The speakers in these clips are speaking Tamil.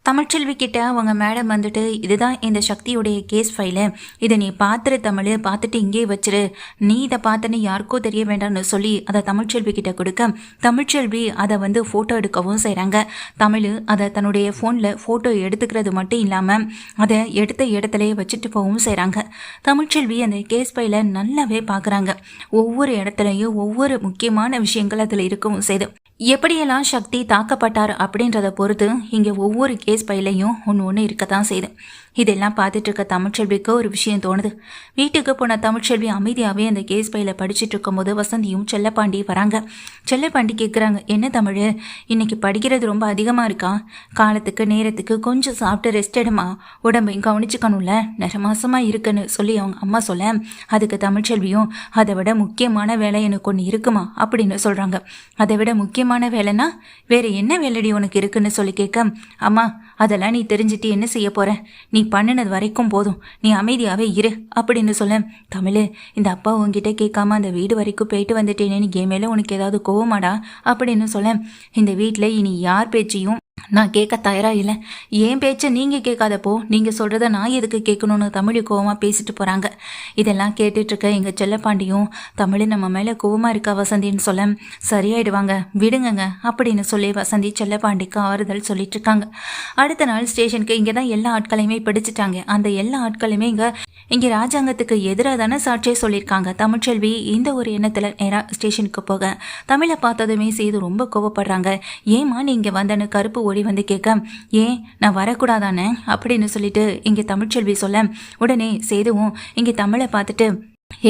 தமிழ்ச்செல்வி கிட்ட அவங்க மேடம் வந்துட்டு இதுதான் இந்த சக்தியுடைய கேஸ் ஃபைலு, இதை நீ பார்த்துரு தமிழ், பார்த்துட்டு இங்கே வச்சிரு, நீ இதை பார்த்தன்னு யாருக்கோ தெரிய வேண்டாம்னு சொல்லி அதை தமிழ்ச்செல்வி கிட்ட கொடுக்க தமிழ்ச்செல்வி அதை வந்து ஃபோட்டோ எடுக்கவும் செய்கிறாங்க. தமிழ் அதை தன்னுடைய ஃபோனில் ஃபோட்டோ எடுத்துக்கிறது மட்டும் இல்லாமல் அதை எடுத்த இடத்துலையே வச்சுட்டு போகவும் செய்கிறாங்க. தமிழ்ச்செல்வி அந்த கேஸ் ஃபைலை நல்லாவே பார்க்குறாங்க. ஒவ்வொரு இடத்துலையும் ஒவ்வொரு முக்கியமான விஷயங்கள் அதில் இருக்கவும் செய்து எப்படியெல்லாம் சக்தி தாக்கப்பட்டார் அப்படின்றத பொறுத்து இங்கே ஒவ்வொரு கேஸ் பையிலையும் ஒன்று இருக்கத்தான் செய்யுது. இதெல்லாம் பார்த்துட்டு இருக்க தமிழ்ச்செல்விக்கு ஒரு விஷயம் தோணுது. வீட்டுக்கு போன தமிழ்ச்செல்வி அமைதியாகவே அந்த கேஸ் பையில படிச்சுட்டு இருக்கும்போது வசந்தியும் செல்லப்பாண்டி வராங்க. செல்லப்பாண்டி கேட்குறாங்க, என்ன தமிழ், இன்னைக்கு படிக்கிறது ரொம்ப அதிகமாக இருக்கா? காலத்துக்கு நேரத்துக்கு கொஞ்சம் சாப்பிட்டு ரெஸ்ட் எடுமா, உடம்பையும் கவனிச்சுக்கணும்ல, நிறமாசமாக இருக்குன்னு சொல்லி அவங்க அம்மா சொல்ல அதுக்கு தமிழ்ச்செல்வியும் அதை விட முக்கியமான வேலை எனக்கு ஒன்று இருக்குமா அப்படின்னு சொல்கிறாங்க. அதை விட முக்கியமான வேலைன்னா வேறு என்ன வேலைடி உனக்கு இருக்குன்னு சொல்லி கேட்க, அம்மா அதெல்லாம் நீ தெரிஞ்சுட்டு என்ன செய்ய போற, நீ பண்ணினது வரைக்கும் போதும், நீ அமைதியாகவே இரு அப்படின்னு சொல்ல, தமிழ் இந்த அப்பா உங்ககிட்ட கேட்காம அந்த வீடு வரைக்கும் போயிட்டு வந்துட்டேனே, நீ என் மேலே உனக்கு ஏதாவது கோவமாடா அப்படின்னு சொல்ல, இந்த வீட்டில் இனி யார் பேச்சையும் நான் கேட்க தயாராக இல்லை, ஏன் பேச்சை நீங்கள் கேட்காதப்போ நீங்கள் சொல்கிறத நான் எதுக்கு கேட்கணும்னு தமிழ் கோவமாக பேசிட்டு போகிறாங்க. இதெல்லாம் கேட்டுட்ருக்க எங்கள் செல்லப்பாண்டியும் தமிழ் நம்ம மேலே கோவமாக இருக்கா வசந்தின்னு சொல்ல, சரியாயிடுவாங்க விடுங்கங்க அப்படின்னு சொல்லி வசந்தி செல்லப்பாண்டிக்கு ஆறுதல் சொல்லிட்டு இருக்காங்க. அடுத்த நாள் ஸ்டேஷனுக்கு இங்கே தான் எல்லா ஆட்களையுமே பிடிச்சிட்டாங்க. அந்த எல்லா ஆட்களையுமே இங்கே ராஜாங்கத்துக்கு எதிராக தானே சாட்சியே சொல்லியிருக்காங்க. தமிழ்ச்செல்வி இந்த ஒரு எண்ணத்தில் நேராக ஸ்டேஷனுக்கு போக தமிழை பார்த்ததுமே செய்து ரொம்ப கோவப்படுறாங்க. ஏமா நீ இங்கே வந்தன்னு கருப்பு ஓடி வந்து கேட்க, ஏன் நான் வரக்கூடாதானே அப்படின்னு சொல்லிட்டு இங்கே தமிழ்ச்செல்வி சொல்ல, உடனே சேதுவும் இங்கே தமிழை பார்த்துட்டு,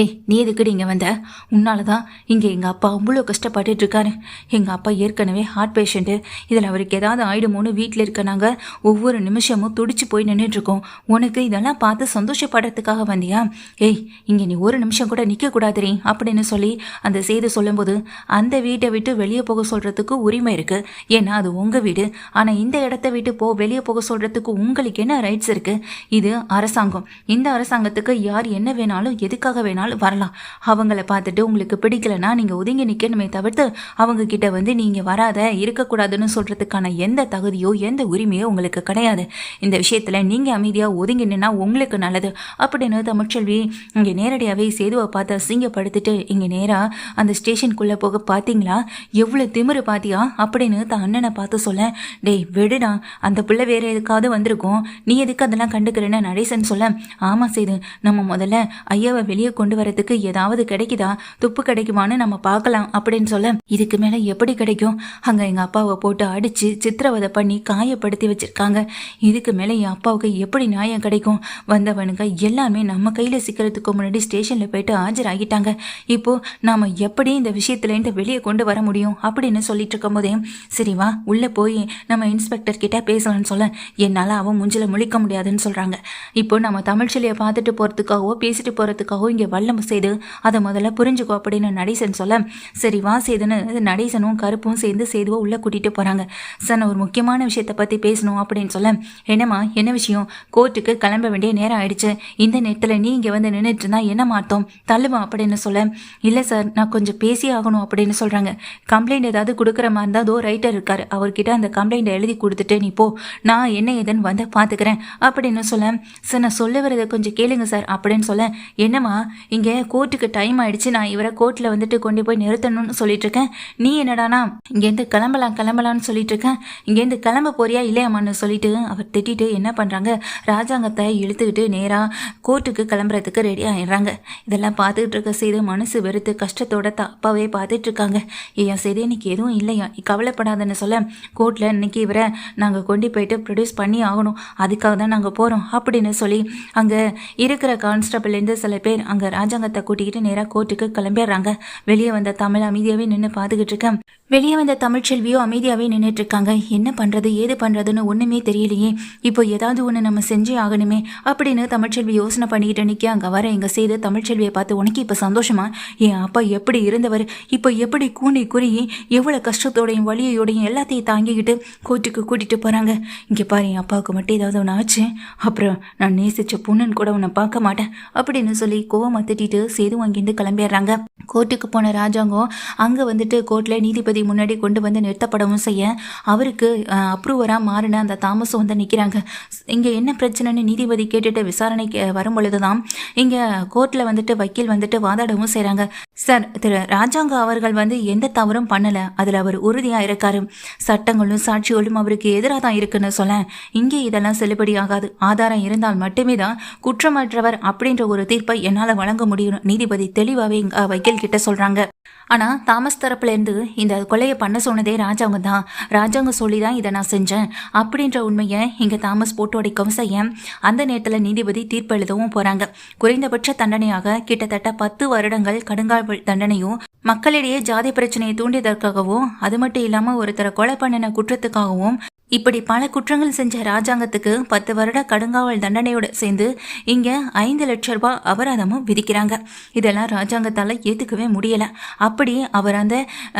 ஏய் நீ எதுக்குடி இங்கே வந்த, உன்னால தான் இங்கே எங்கள் அப்பா அவ்வளோ கஷ்டப்பட்டுட்டு இருக்காரு, எங்கள் அப்பா ஏற்கனவே ஹார்ட் பேஷண்ட்டு, இதில் அவருக்கு ஏதாவது ஆயிடுமோன்னு வீட்டில் இருக்க நாங்கள் ஒவ்வொரு நிமிஷமும் துடிச்சு போய் நின்றுட்டுருக்கோம், உனக்கு இதெல்லாம் பார்த்து சந்தோஷப்படுறதுக்காக வந்தியா, ஏய் இங்கே நீ ஒரு நிமிஷம் கூட நிற்கக்கூடாதுரி அப்படின்னு சொல்லி அந்த செய்தி சொல்லும்போது, அந்த வீட்டை விட்டு வெளியே போக சொல்கிறதுக்கு உரிமை இருக்குது, ஏன்னா அது உங்கள் வீடு, ஆனால் இந்த இடத்த விட்டு வெளியே போக சொல்கிறதுக்கு உங்களுக்கு என்ன ரைட்ஸ் இருக்குது, இது அரசாங்கம், இந்த அரசாங்கத்துக்கு யார் என்ன வேணாலும் எதுக்காக வேணாலும் வரலாம், அவங்கள பார்த்துட்டு உங்களுக்கு பிடிக்கலன்னா நீங்கள் ஒதுங்கி நிற்கணுமே தவிர்த்து அவங்க கிட்ட வந்து நீங்கள் வராத இருக்கக்கூடாதுன்னு சொல்கிறதுக்கான எந்த தகுதியோ எந்த உரிமையோ உங்களுக்கு கிடையாது, இந்த விஷயத்தில் நீங்கள் அமைதியாக ஒதுங்கி நின்னா உங்களுக்கு நல்லது அப்படின்னு தமிழ்ச்செல்வி இங்கே நேரடியாகவே சேதுவை பார்த்து அசிங்கப்படுத்திட்டு இங்கே நேராக அந்த ஸ்டேஷனுக்குள்ளே போக, பார்த்தீங்களா எவ்வளோ திமிரு பாத்தியா அப்படின்னு தான் அண்ணனை பார்த்து சொல்ல, டேய் விடுடா, அந்த பிள்ளை வேறு எதுக்காவது வந்திருக்கோம், நீ எதுக்கு அதெல்லாம் கண்டுக்கிறேன்னு நடேசன் சொல்ல, ஆமாம் சேது நம்ம முதல்ல ஐயாவை வெளியே கொண்டு வரதுக்கு ஏதாவது கிடைக்குதா, துப்பு கிடைக்குமான்னு நம்ம பார்க்கலாம் அப்படின்னு சொல்ல, இதுக்கு மேலே எப்படி கிடைக்கும், அங்கே எங்கள் அப்பாவை போட்டு அடித்து சித்திரவதை பண்ணி காயப்படுத்தி வச்சுருக்காங்க, இதுக்கு மேலே என் அப்பாவுக்கு எப்படி நியாயம் கிடைக்கும், வந்தவனுங்க எல்லாமே நம்ம கையில் சிக்கிறதுக்கு முன்னாடி ஸ்டேஷனில் போயிட்டு ஆஜராகிட்டாங்க, இப்போது நாம் எப்படி இந்த விஷயத்துலேருந்து வெளியே கொண்டு வர முடியும் அப்படின்னு சொல்லிட்டு இருக்கும் போதே, சரி வா உள்ளே போய் நம்ம இன்ஸ்பெக்டர் கிட்ட பேசலாம்னு சொல்ல, என்னால் அவன் முஞ்சில் முழிக்க முடியாதுன்னு சொல்கிறாங்க. இப்போ நம்ம தமிழ்ச்செல்வியை பார்த்துட்டு போகிறதுக்காகவோ பேசிட்டு போகிறதுக்காகவோ இங்கே வல்லம் செய்து அதை முதல்ல புரிஞ்சுக்கோ அப்படின்னு நடேசன் சொல்ல, சரி வா செய்துன்னு நடேசனும் கருப்பும் சேர்ந்து சேதுவோ உள்ளே கூட்டிகிட்டு போகிறாங்க. சார் நான் ஒரு முக்கியமான விஷயத்தை பற்றி பேசணும் அப்படின்னு சொல்ல, என்னம்மா என்ன விஷயம், கோர்ட்டுக்கு கிளம்ப வேண்டிய நேரம் ஆயிடுச்சு, இந்த நேரத்தில் நீ இங்கே வந்து நின்றுட்டு இருந்தா என்ன மாட்டோம் தள்ளுவா அப்படின்னு சொல்ல, இல்லை சார் நான் கொஞ்சம் பேசி ஆகணும் அப்படின்னு சொல்கிறாங்க. கம்ப்ளைண்ட் ஏதாவது கொடுக்குற மாதிரி இருந்தால் அதோ ரைட்டர் இருக்கார், அவர்கிட்ட அந்த கம்ப்ளைண்ட்டை எழுதி கொடுத்துட்டு நீ போ, நான் என்ன ஏதுன்னு வந்து பார்த்துக்கிறேன் அப்படின்னு சொல்ல, சார் நான் சொல்ல வரதை கொஞ்சம் கேளுங்க சார் அப்படின்னு சொல்ல, என்னம்மா இங்கே கோர்ட்டுக்கு டைம் ஆயிடுச்சு, நான் இவரை கோர்ட்டில் வந்துட்டு கொண்டு போய் நிறுத்தணும்னு சொல்லிட்டு இருக்கேன், நீ என்னடானா இங்கேருந்து கிளம்பலான்னு சொல்லிட்டு இருக்கேன், இங்கேருந்து கிளம்ப போறியா இல்லையாமான்னு சொல்லிட்டு அவர் திட்டிட்டு என்ன பண்ணுறாங்க, ராஜாங்கத்தை இழுத்துக்கிட்டு நேராக கோர்ட்டுக்கு கிளம்புறதுக்கு ரெடி ஆயிடுறாங்க. இதெல்லாம் பார்த்துக்கிட்டு இருக்க செய்து மனசு வெறுத்து கஷ்டத்தோட அப்பாவே பார்த்துட்டு இருக்காங்க. ஏன் செய்து இன்னைக்கு எதுவும் இல்லையா, கவலைப்படாதுன்னு சொல்ல, கோர்ட்டில் இன்னைக்கு இவரை நாங்கள் கொண்டு போயிட்டு ப்ரொடியூஸ் பண்ணி ஆகணும், அதுக்காக தான் நாங்கள் போகிறோம் அப்படின்னு சொல்லி அங்கே இருக்கிற கான்ஸ்டபிள்லேருந்து சில பேர் அங்கே ராஜாங்கத்தை கூட்டிக்கிட்டு நேராக கோர்ட்டுக்கு கிளம்பிடுறாங்க. வெளியே வந்த தமிழ் அமைதியாகவே நின்று பார்த்துக்கிட்டு இருக்கேன். வெளியே வந்த தமிழ்ச்செல்வியோ அமைதியாகவே நின்றுட்டு இருக்காங்க. என்ன பண்ணுறது ஏது பண்ணுறதுன்னு ஒன்றுமே தெரியலையே, இப்போ ஏதாவது ஒன்று நம்ம செஞ்சே ஆகணுமே அப்படின்னு தமிழ்ச்செல்வி யோசனை பண்ணிக்கிட்டு நிற்க, அங்கே வர எங்கள் செய்து தமிழ்ச்செல்வியை பார்த்து, உனக்கு இப்போ சந்தோஷமா, என் அப்பா எப்படி இருந்தவர் இப்போ எப்படி கூணி குறுகி எவ்வளோ கஷ்டத்தோடையும் வலியோடையும் எல்லாத்தையும் தாங்கிக்கிட்டு கோர்ட்டுக்கு கூட்டிகிட்டு போகிறாங்க. இங்கே பாரு, என் அப்பாவுக்கு மட்டும் ஏதாவது ஒன்று ஆச்சு அப்புறம் நான் நேசித்த பொண்ணுன்னு கூட உன்னை பார்க்க மாட்டேன் அப்படின்னு சொல்லி கோவமாக திட்டிட்டு சேது அங்கேருந்து கிளம்பிடுறாங்க. கோர்ட்டுக்கு போன ராஜாங்கம் அங்கே வந்துட்டு கோர்ட்டில் நீதிபதி நீதிபதி முன்னாடி கொண்டு வந்து நிறுத்தப்படவும் செய்ய அவருக்கு அப்ரூவராக மாறின அந்த தாமஸும் வந்து நிற்கிறாங்க. இங்கே என்ன பிரச்சனைன்னு நீதிபதி கேட்டுட்டு விசாரணைக்கு வரும் பொழுது தான் இங்கே கோர்ட்டில் வந்துட்டு வக்கீல் வந்துட்டு வாதாடவும் செய்கிறாங்க. சார், திரு ராஜாங்க அவர்கள் வந்து எந்த தவறும் பண்ணலை, அதில் அவர் உறுதியாக இருக்காரு. சட்டங்களும் சாட்சிகளும் அவருக்கு எதிராக தான் இருக்குன்னு சொல்ல இங்கே இதெல்லாம் செல்லுபடி ஆகாது. ஆதாரம் இருந்தால் மட்டுமே தான் குற்றமற்றவர் அப்படின்ற ஒரு தீர்ப்பை என்னால் வழங்க முடியும் நீதிபதி தெளிவாகவே வக்கீல் கிட்ட சொல்கிறாங்க. ஆனால் தாமஸ் தரப்புலேருந்து இந்த கொலையை பண்ண சொன்னதே ராஜாங்க தான். ராஜாங்க சொல்லி தான் இதை நான் செஞ்சேன் அப்படின்ற உண்மையை இங்கே தாமஸ் போட்டு உடைக்கவும் செய்ய அந்த நேரத்தில் நீதிபதி தீர்ப்பு எழுதவும் போகிறாங்க. குறைந்தபட்ச தண்டனையாக கிட்டத்தட்ட 10 வருடங்கள் கடுங்காவல் தண்டனையும், மக்களிடையே ஜாதி பிரச்சனையை தூண்டியதற்காகவும், அது மட்டும் இல்லாமல் ஒருத்தரை கொலை பண்ணின குற்றத்துக்காகவும், இப்படி பல குற்றங்கள் செஞ்ச ராஜாங்கத்துக்கு 10 வருட கடுங்காவல் தண்டனையோட சேர்ந்து இங்கே 5 லட்சம் ரூபாய் அபராதமும் விதிக்கிறாங்க. இதெல்லாம் ராஜாங்கத்தால் ஏற்றுக்கவே முடியலை. அப்படி அவர் அந்த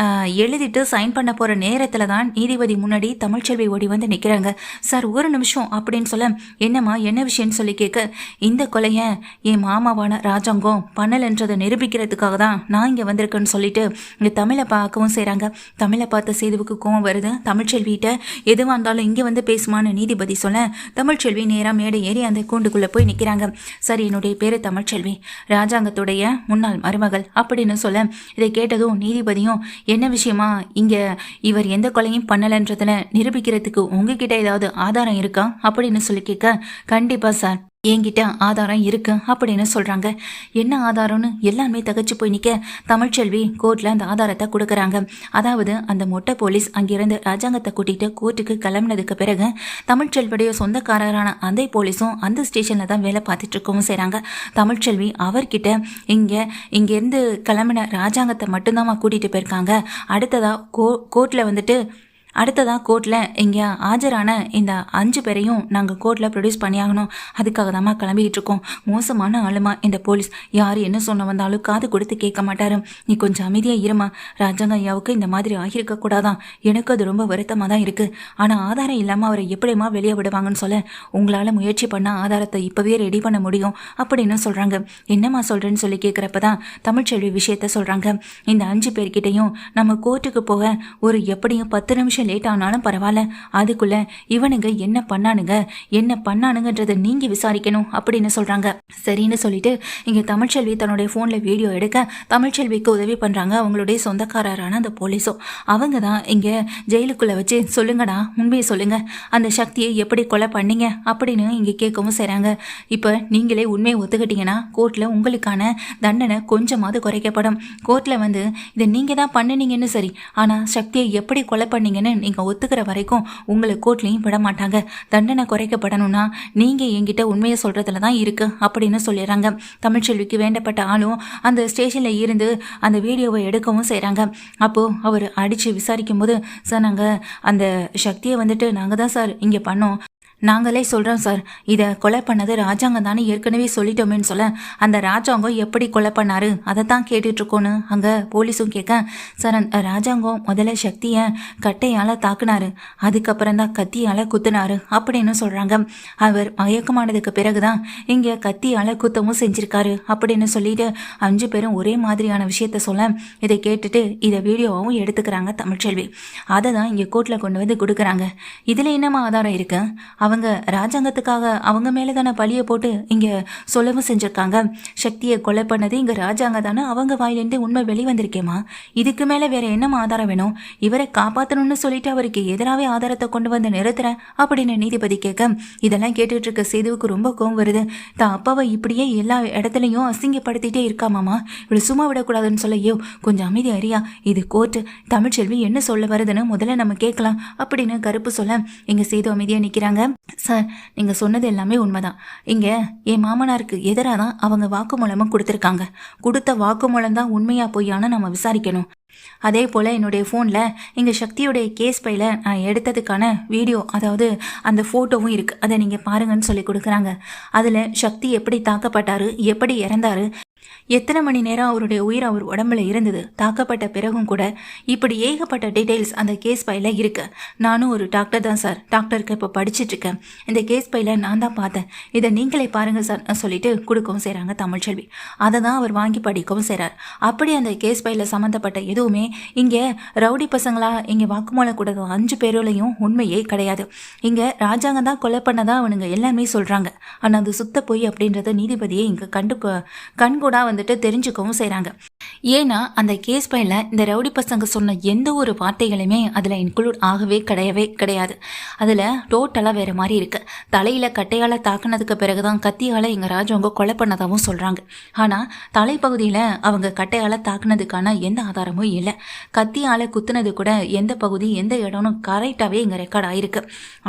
எழுதிட்டு சைன் பண்ண போகிற நேரத்தில் தான் நீதிபதி முன்னாடி தமிழ்ச்செல்வி ஓடி வந்து நிற்கிறாங்க. சார், ஒரு நிமிஷம் அப்படின்னு சொல்ல, என்னம்மா என்ன விஷயம்னு சொல்லி கேட்க, இந்த கொலையை என் மாமாவான ராஜாங்கம் பண்ணலைன்றதை நிரூபிக்கிறதுக்காக தான் நான் இங்கே வந்திருக்கேன்னு சொல்லிட்டு இங்கே தமிழை பார்க்கவும் செய்கிறாங்க. தமிழை பார்த்த சேதுவுக்கு கோவம் வருது. தமிழ்ச்செல்விகிட்ட எதுவாக இருந்தாலும் இங்கே வந்து பேசுமான்னு நீதிபதி சொல்ல தமிழ்ச்செல்வி நேராக மேடை ஏறி அந்த கூண்டுக்குள்ளே போய் நிற்கிறாங்க. சரி, என்னுடைய பேர் தமிழ்ச்செல்வி, ராஜாங்கத்துடைய முன்னாள் மருமகள் அப்படின்னு சொல்ல இதை கேட்டதும் நீதிபதியும், என்ன விஷயமா இங்கே இவர் எந்த கொலையும் பண்ணலைன்றதுல நிரூபிக்கிறதுக்கு உங்ககிட்ட ஏதாவது ஆதாரம் இருக்கா அப்படின்னு சொல்லி கேட்க, கண்டிப்பாக சார், என்கிட்ட ஆதாரம் இருக்கு அப்படின்னு சொல்கிறாங்க. என்ன ஆதாரம்னு எல்லாமே தகச்சு போய் நிற்க தமிழ்ச்செல்வி கோர்ட்டில் அந்த ஆதாரத்தை கொடுக்குறாங்க. அதாவது அந்த மொட்டை போலீஸ் அங்கிருந்து ராஜாங்கத்தை கூட்டிகிட்டு கோர்ட்டுக்கு கிளம்பினதுக்கு பிறகு தமிழ்ச்செல்வியுடைய சொந்தக்காரரான அந்த போலீஸும் அந்த ஸ்டேஷனில் தான் வேலை பார்த்துட்டு இருக்கவும் செய்கிறாங்க. தமிழ்ச்செல்வி அவர்கிட்ட இங்கேருந்து கிளம்பின ராஜாங்கத்தை மட்டும்தான் கூட்டிகிட்டு போயிருக்காங்க. அடுத்ததாக கோர்ட்டில் இங்கே ஆஜரான இந்த 5 பேரையும் நாங்கள் கோர்ட்டில் ப்ரொடியூஸ் பண்ணியாகணும். அதுக்காக தாம்மா கிளம்பிக்கிட்டு இருக்கோம். மோசமான ஆளுமா இந்த போலீஸ். யார் என்ன சொன்ன வந்தாலும் காது கொடுத்து கேட்க மாட்டாரு. நீ கொஞ்சம் அமைதியாக இருமா. ராஜாங்க ஐயாவுக்கு இந்த மாதிரி ஆகியிருக்கக்கூடாதான். எனக்கு அது ரொம்ப வருத்தமாக தான் இருக்குது. ஆனால் ஆதாரம் இல்லாமல் அவரை எப்படிமா வெளியே விடுவாங்கன்னு சொல்ல, உங்களால் முயற்சி பண்ணால் ஆதாரத்தை இப்போவே ரெடி பண்ண முடியும் அப்படின்னு சொல்கிறாங்க. என்னம்மா சொல்கிறேன்னு சொல்லி கேட்குறப்ப தான் தமிழ்ச்செல்வி விஷயத்த சொல்கிறாங்க. இந்த 5 பேர்கிட்டையும் நம்ம கோர்ட்டுக்கு போக ஒரு எப்படியும் 10 நிமிஷம் லேட் ஆனாலும் பரவாயில்ல, அதுக்குள்ள இவனுங்க என்ன பண்ணானுங்கன்றதை நீங்க விசாரிக்கணும் அப்படின்னு சொல்றாங்க. சரின்னு சொல்லிட்டு இங்க தமிழ்ச்செல்வி தன்னுடைய போன்ல வீடியோ எடுக்க தமிழ்ச்செல்விக்கு உதவி பண்றாங்க அவங்களுடைய சொந்தக்காரரான அந்த போலீஸும். அவங்க தான் இங்க ஜெயிலுக்குள்ள வச்சு, சொல்லுங்கடா உண்மையை சொல்லுங்க, அந்த சக்தியை எப்படி கொலை பண்ணீங்க அப்படின்னு இங்க கேட்கவும் செய்றாங்க. இப்ப நீங்களே உண்மையை ஒத்துக்கிட்டீங்கன்னா கோர்ட்ல உங்களுக்கான தண்டனை கொஞ்சமாவது குறைக்கப்படும். கோர்ட்ல வந்து இதை நீங்க தான் பண்ணினீங்கன்னு சரி, ஆனா சக்தியை எப்படி கொலை பண்ணீங்கன்னு நீங்கள் ஒத்துக்கிற வரைக்கும் உங்களை கோர்ட்லையும் விட மாட்டாங்க. தண்டனை குறைக்கப்படணும்னா நீங்கள் என்கிட்ட உண்மையை சொல்கிறதுல தான் இருக்குது அப்படின்னு சொல்லிடுறாங்க. தமிழ்ச்செல்விக்கு வேண்டப்பட்ட ஆளும் அந்த ஸ்டேஷனில் இருந்து அந்த வீடியோவை எடுக்கவும் செய்கிறாங்க. அப்போது அவர் அடித்து விசாரிக்கும் போது, சார், நாங்கள் அந்த சக்தியை வந்துட்டு நாங்கள் தான் சார் இங்கே பண்ணோம், நாங்களே சொல்கிறோம் சார், இதை கொலை பண்ணது ராஜாங்கம் தானே ஏற்கனவே சொல்லிட்டோமேன்னு சொல்ல, அந்த ராஜாங்கம் எப்படி கொலை பண்ணாரு அதை தான் கேட்டுட்ருக்கோன்னு அங்கே போலீஸும் கேட்க, சார், அந்த ராஜாங்கம் முதல்ல சக்தியை கட்டையால் தாக்குனாரு, அதுக்கப்புறம் தான் கத்தியால் குத்துனாரு அப்படின்னு சொல்கிறாங்க. அவர் மயக்கமானதுக்கு பிறகு தான் இங்கே கத்தியால் குத்தவும் செஞ்சுருக்காரு அப்படின்னு சொல்லிட்டு 5 பேரும் ஒரே மாதிரியான விஷயத்த சொல்ல, இதை கேட்டுட்டு இதை வீடியோவும் எடுத்துக்கிறாங்க தமிழ்ச்செல்வி. அதை தான் இங்கே கோர்ட்டில் கொண்டு வந்து கொடுக்குறாங்க. இதில் என்னமா ஆதாரம் இருக்கு? அவங்க ராஜாங்கத்துக்காக அவங்க மேலே தானே பழியை போட்டு இங்கே சொல்லவும் செஞ்சுருக்காங்க. சக்தியை கொலை பண்ணது இங்கே ராஜாங்க தானே, அவங்க வாயிலேருந்து உண்மை வெளிவந்திருக்கேம்மா. இதுக்கு மேலே வேற என்னமா ஆதாரம் வேணும்? இவரை காப்பாற்றணும்னு சொல்லிட்டு அவருக்கு எதிராகவே ஆதாரத்தை கொண்டு வந்து நிறுத்துறேன் அப்படின்னு நீதிபதி கேட்க, இதெல்லாம் கேட்டுட்டு இருக்க சேதுவுக்கு ரொம்ப கோவம் வருது. தான் அப்பாவை இப்படியே எல்லா இடத்துலையும் அசிங்கப்படுத்திட்டே இருக்காமாமா, இவளை சும்மா விடக்கூடாதுன்னு சொல்ல, ஐயோ கொஞ்சம் அமைதி அறியா, இது கோர்ட்டு, தமிழ்ச்செல்வி என்ன சொல்ல வருதுன்னு முதல்ல நம்ம கேட்கலாம் அப்படின்னு கருப்பு சொல்ல இங்கே சேது அமைதியாக நிற்கிறாங்க. சார், நீங்கள் சொன்னது எல்லாமே உண்மைதான். இங்கே என் மாமனாருக்கு எதிராக தான் அவங்க வாக்குமூலமும் கொடுத்துருக்காங்க. கொடுத்த வாக்குமூலம் தான் உண்மையாக பொய்யானு நம்ம விசாரிக்கணும். அதே போல் என்னுடைய ஃபோனில் இங்கே சக்தியுடைய கேஸ் பையில் நான் எடுத்ததுக்கான வீடியோ, அதாவது அந்த ஃபோட்டோவும் இருக்குது, அதை நீங்கள் பாருங்கன்னு சொல்லி கொடுக்குறாங்க. அதில் சக்தி எப்படி தாக்கப்பட்டார், எப்படி இறந்தாரு, எத்தனை மணி நேரம் அவருடைய உயிர் அவர் உடம்புல இருந்தது, தாக்கப்பட்ட பிறகும் கூட இப்படி ஏகப்பட்ட டீட்டெயில்ஸ் அந்த கேஸ் ஃபைல இருக்கு. நானும் ஒரு டாக்டர் தான் சார், டாக்டருக்கு இப்போ படிச்சுட்டு இருக்கேன். இந்த கேஸ் ஃபைல நான் தான் பார்த்தேன், இதை நீங்களே பாருங்க சார் சொல்லிட்டு கொடுக்கவும் செய்கிறாங்க தமிழ்ச்செல்வி. அதை தான் அவர் வாங்கி படிக்கவும் செய்கிறார். அப்படி அந்த கேஸ் ஃபைல சம்மந்தப்பட்ட எதுவுமே இங்கே ரவுடி பசங்களா இங்கே வாக்குமூலம் கூட 5 பேரோலையும் உண்மையே கிடையாது. இங்கே ராஜாங்கம் தான் கொலை பண்ணதான் அவனுங்க எல்லாமே சொல்கிறாங்க. ஆனால் அது சுத்த பொய் அப்படின்றத நீதிபதியை இங்கே கண்கூடா வந்துட்டு தெரிஞ்சுக்கவும் செய்கிறாங்க. ஏன்னா அந்த கேஸ் ஃபைல இந்த ரவுடி பசங்க சொன்ன எந்த ஒரு வார்த்தைகளுமே அதில் இன்க்ளூட் ஆகவே கிடையாது. அதில் டோட்டலாக வேறு மாதிரி இருக்குது. தலையில் கட்டையால் தாக்குனதுக்கு பிறகு தான் கத்தியால் எங்கள் ராஜவங்க கொலை பண்ணதாகவும் சொல்கிறாங்க. ஆனால் தலைப்பகுதியில் அவங்க கட்டையால் தாக்குனதுக்கான எந்த ஆதாரமும் இல்லை. கத்தியால் குத்துனது கூட எந்த பகுதி எந்த இடம்னு கரெக்டாகவே இங்கே ரெக்கார்ட் ஆகிருக்கு.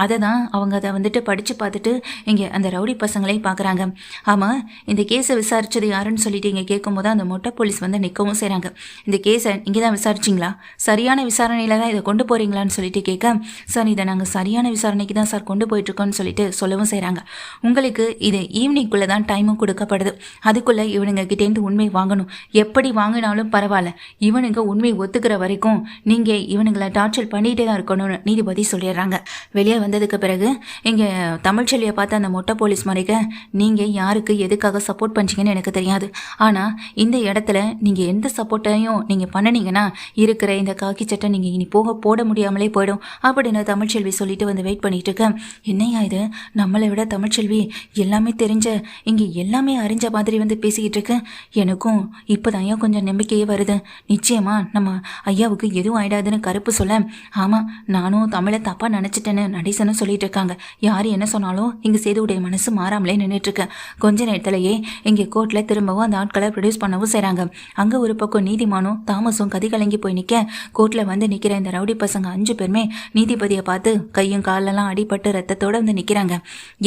அதை தான் அவங்க அதை வந்துட்டு படித்து பார்த்துட்டு இங்கே அந்த ரவுடி பசங்களையும் பார்க்குறாங்க. ஆமாம், இந்த கேஸை விசாரித்தது யாருன்னு சொல்லிட்டு இங்கே கேட்கும்போது அந்த மொட்டை போலீஸ் வந்து நிற்கவும் செய்கிறாங்க. இந்த கேஸை இங்கே தான் விசாரிச்சிங்களா, சரியான விசாரணையில் தான் இதை கொண்டு போகிறீங்களான்னு சொல்லிட்டு கேட்க, சார் இதை நாங்கள் சரியான விசாரணைக்கு தான் சார் கொண்டு போயிட்டுருக்கோன்னு சொல்லிட்டு சொல்லவும் செய்கிறாங்க. உங்களுக்கு இது ஈவினிங்குள்ளே தான் டைமும் கொடுக்கப்படுது, அதுக்குள்ளே இவனுங்க கிட்டேருந்து உண்மை வாங்கணும். எப்படி வாங்கினாலும் பரவாயில்ல, இவனுங்க உண்மை ஒத்துக்கிற வரைக்கும் நீங்கள் இவனுங்களை டார்ச்சர் பண்ணிகிட்டே தான் இருக்கணும்னு நீதிபதி சொல்லிடுறாங்க. வெளியே வந்ததுக்கு பிறகு இங்கே தமிழ்ச்செல்வியை பார்த்து அந்த மொட்டை போலீஸ் மறைக்க, நீங்கள் யாருக்கு எதுக்காக சப்போர்ட் பண்ணுறீங்கன்னு எனக்கு தெரியாது, ஆனால் இந்த இடத்துல நீங்கள் எந்த சப்போர்ட்டையும் நீங்கள் பண்ணினீங்கன்னா இருக்கிற இந்த காக்கி சட்டை நீங்கள் இனி போட முடியாமலே போயிடும் அப்படின்னு தமிழ்ச்செல்வி சொல்லிட்டு வந்து வெயிட் பண்ணிட்டு இருக்கேன். என்னையா இது, நம்மளை விட தமிழ்ச்செல்வி எல்லாமே தெரிஞ்ச இங்கே எல்லாமே அறிஞ்ச மாதிரி வந்து பேசிக்கிட்டு இருக்கேன். எனக்கும் இப்போதான் கொஞ்சம் நம்பிக்கையே வருது. நிச்சயமா நம்ம ஐயாவுக்கு எதுவும் ஆயிடாதுன்னு கருப்பு சொல்ல, ஆமாம் நானும் தமிழை தப்பாக நினச்சிட்டேன்னு நடேசனும் சொல்லிட்டு இருக்காங்க. யார் என்ன சொன்னாலும் இங்கே சேதுவுடைய மனசு மாறாமலே நின்றுட்டு இருக்கேன். கொஞ்ச நேரத்திலேயே இங்கே கோர்ட்டில் திரும்பவும் அந்த ஆட்களை ப்ரொடியூஸ் பண்ணவும் செய்கிறாங்க. அங்கே ஒரு பக்கம் நீதிமானும் தாமஸும் கதி கலங்கி போய் நிற்க, கோர்ட்டில் வந்து நிற்கிற இந்த ரவுடி பசங்க 5 பேருமே நீதிபதியை பார்த்து கையும் காலெல்லாம் அடிபட்டு ரத்தத்தோடு வந்து நிற்கிறாங்க.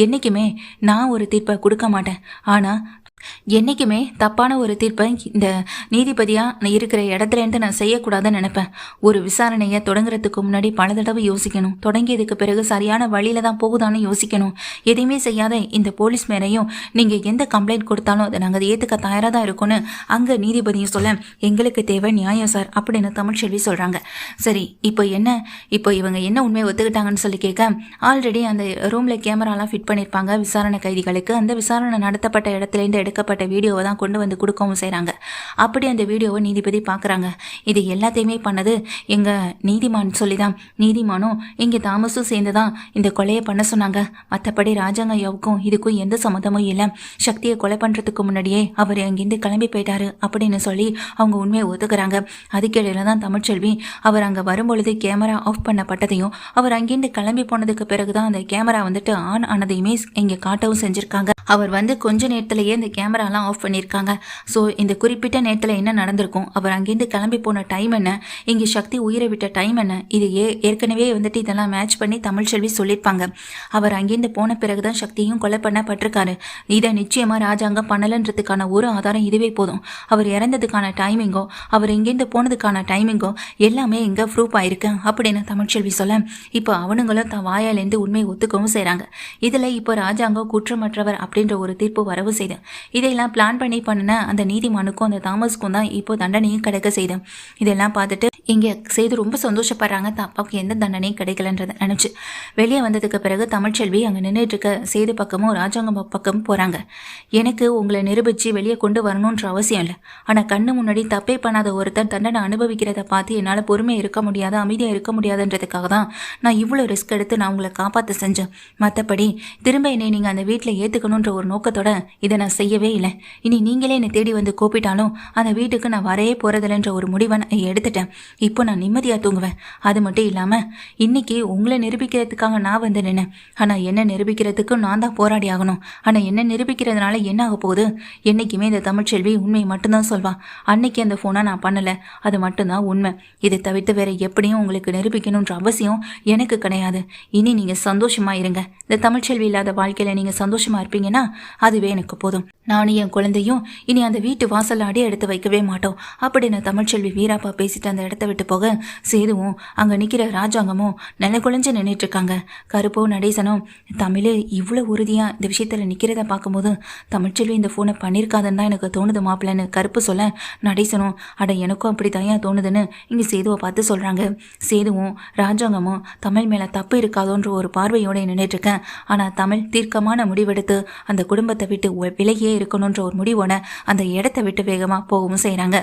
என்றைக்குமே நான் ஒரு தீர்ப்பை கொடுக்க மாட்டேன், ஆனால் என்றைக்குமே தப்பான ஒரு தீர்ப்பை இந்த நீதிபதியாக இருக்கிற இடத்துலேருந்து நான் செய்யக்கூடாதுன்னு நினைப்பேன். ஒரு விசாரணையை தொடங்குறதுக்கு முன்னாடி பல தடவை யோசிக்கணும். தொடங்கியதுக்கு பிறகு சரியான வழியில் தான் போகுதான்னு யோசிக்கணும். எதையுமே செய்யாத இந்த போலீஸ் மேலையும் நீங்கள் எந்த கம்ப்ளைண்ட் கொடுத்தாலும் அதை நாங்கள் அதை ஏற்றுக்க தயாராக தான் இருக்கோன்னு அங்கே நீதிபதியும் சொல்ல, எங்களுக்கு தேவை நியாயம் சார் அப்படின்னு தமிழ்ச்செல்வி சொல்கிறாங்க. சரி, இப்போ இவங்க என்ன உண்மையை ஒத்துக்கிட்டாங்கன்னு சொல்லி கேட்க, ஆல்ரெடி அந்த ரூமில் கேமராலாம் ஃபிட் பண்ணியிருப்பாங்க விசாரணை கைதிகளுக்கு. அந்த விசாரணை நடத்தப்பட்ட இடத்துலேருந்து எடுக்கப்பட்ட வீடியோவை தான் கொண்டு வந்து கொடுக்கவும் செய்கிறாங்க. அப்படி அந்த வீடியோவை நீதிபதி பார்க்குறாங்க. இது எல்லாத்தையுமே பண்ணது எங்கள் நீதிமான் சொல்லி தான். நீதிமானும் இங்கே தாமஸும் சேர்ந்து தான் இந்த கொலையை பண்ண சொன்னாங்க. மற்றபடி ராஜாங்க ஐயாவுக்கும் இதுக்கும் எந்த சம்மந்தமும் இல்லை. சக்தியை கொலை பண்ணுறதுக்கு முன்னாடியே அவர் அங்கேருந்து கிளம்பி போயிட்டாரு அப்படின்னு சொல்லி அவங்க உண்மையை ஒத்துக்கிறாங்க. அதுக்கிடையில தான் தமிழ்ச்செல்வி அவர் அங்கே வரும்பொழுது கேமரா ஆஃப் பண்ணப்பட்டதையும் அவர் அங்கேருந்து கிளம்பி போனதுக்கு பிறகு தான் அந்த கேமரா வந்துட்டு ஆன் ஆனதையுமே இங்கே காட்டவும் செஞ்சுருக்காங்க. அவர் வந்து கொஞ்ச நேரத்திலேயே இந்த கேமராலாம் ஆஃப் பண்ணியிருக்காங்க. ஸோ இந்த குறிப்பிட்ட நேரத்தில் என்ன நடந்திருக்கும், அவர் அங்கேருந்து கிளம்பி போன டைம் என்ன, இங்கே சக்தி உயிரை விட்ட டைம் என்ன, இது ஏற்கனவே வந்துட்டு இதெல்லாம் மேட்ச் பண்ணி தமிழ்ச்செல்வி சொல்லியிருப்பாங்க. அவர் அங்கேருந்து போன பிறகு தான் சக்தியும் கொலை பண்ணப்பட்டிருக்காரு. இதை நிச்சயமாக ராஜாங்கம் பண்ணலன்றதுக்கான ஒரு ஆதாரம் இதுவே போதும். அவர் இறந்ததுக்கான டைமிங்கோ அவர் இங்கேருந்து போனதுக்கான டைமிங்கோ எல்லாமே இங்கே ப்ரூஃப் ஆயிருக்கு அப்படின்னு தமிழ்ச்செல்வி சொல்ல, இப்போ அவனுங்களும் தான் வாயாலேருந்து உண்மையை ஒத்துக்கவும் செய்கிறாங்க. இதில் இப்போ ராஜாங்கம் குற்றமற்றவர் அப்படின்ற ஒரு தீர்ப்பு வரவு செய்து இதையெல்லாம் பிளான் பண்ணி பண்ணின அந்த நீதிமானுக்கும் அந்த தாமஸுக்கும் தான் இப்போ தண்டனையும் கிடைக்க செய்து. இதெல்லாம் பார்த்துட்டு இங்கே செய்து ரொம்ப சந்தோஷப்படுறாங்க. அப்பாவுக்கு எந்த தண்டனையும் கிடைக்கலன்றதை நினச்சி வெளியே வந்ததுக்கு பிறகு தமிழ்ச்செல்வி அங்கே நின்றுட்டு இருக்க சேது பக்கமும் ராஜாங்கம் பக்கமும் போகிறாங்க. எனக்கு உங்களை நிரூபித்து வெளியே கொண்டு வரணுன்ற அவசியம் இல்லை, ஆனால் கண்ணு முன்னாடி தப்பே பண்ணாத ஒருத்தர் தண்டனை அனுபவிக்கிறத பார்த்து என்னால் பொறுமையாக இருக்க முடியாது, அமைதியாக இருக்க முடியாதுன்றதுக்காக தான் நான் இவ்வளோ ரிஸ்க் எடுத்து நான் உங்களை காப்பாற்ற செஞ்சேன். மற்றபடி திரும்ப என்னை நீங்கள் அந்த வீட்டில் ஏற்றுக்கணுன்ற ஒரு நோக்கத்தோட இதை நான் செய்யவே இல்லை. இனி நீங்களே என்னை தேடி வந்து கூப்பிட்டாலும் அந்த வீட்டுக்கு நான் வரையே போகிறதில்லன்ற ஒரு முடிவை நான் எடுத்துட்டேன். இப்போ நான் நிம்மதியாக தூங்குவேன். அது மட்டும் இல்லாமல் இன்னைக்கு உங்களை நிரூபிக்கிறதுக்காக நான் வந்து நின்னேன். ஆனால் என்ன நிரூபிக்கிறதுக்கு நான் தான் போராடி ஆகணும். ஆனால் என்ன நிரூபிக்கிறதுனால என்ன ஆக போகுது, என்றைக்குமே இந்த தமிழ்ச்செல்வி உண்மையை மட்டும்தான் சொல்வான். அன்னைக்கு அந்த ஃபோனை நான் பண்ணலை, அது மட்டும்தான் உண்மை. இதை தவிர்த்து வேற எப்படியும் உங்களுக்கு நிரூபிக்கணுன்ற அவசியம் எனக்கு கிடையாது. இனி நீங்கள் சந்தோஷமாக இருங்க. இந்த தமிழ்ச்செல்வி இல்லாத வாழ்க்கையில் நீங்கள் சந்தோஷமாக இருப்பீங்கன்னா அதுவே எனக்கு போதும். நானும் என் குழந்தையும் இனி அந்த வீட்டு வாசல்ல அடி எடுத்து வைக்கவே மாட்டோம் அப்படின்னு தமிழ்ச்செல்வி வீராப்பா பேசிட்டு அந்த இடத்த விட்டு போக சேதுவும் அங்க நிக்கிற ராஜாங்கமும் நில குழஞ்சு நின்றுட்டு இருக்காங்க. கருப்போ நடேசனும் தமிழ் இவ்வளவு உறுதியா இந்த விஷயத்துல நிக்கிறத பார்க்கும்போது தமிழ்ச்செல்வி இந்த போனை பண்ணிருக்காதுன்னு தான் எனக்கு தோணுது மாப்பிள்ளன்னு கருப்பு சொல்ல, நடேசனும் அட எனக்கும் அப்படி தயா தோணுதுன்னு இங்க சேதுவை பார்த்து சொல்றாங்க. சேதுவும் ராஜாங்கமும் தமிழ் மேல தப்பு இருக்காதோன்ற ஒரு பார்வையோட நின்றுட்டு இருக்கேன். ஆனா தமிழ் தீர்க்கமான முடிவெடுத்து அந்த குடும்பத்தை விட்டு விலகியே இருக்கணும்ன்ற ஒரு முடிவோட அந்த இடத்தை விட்டு வேகமா போகவும் செய்றாங்க.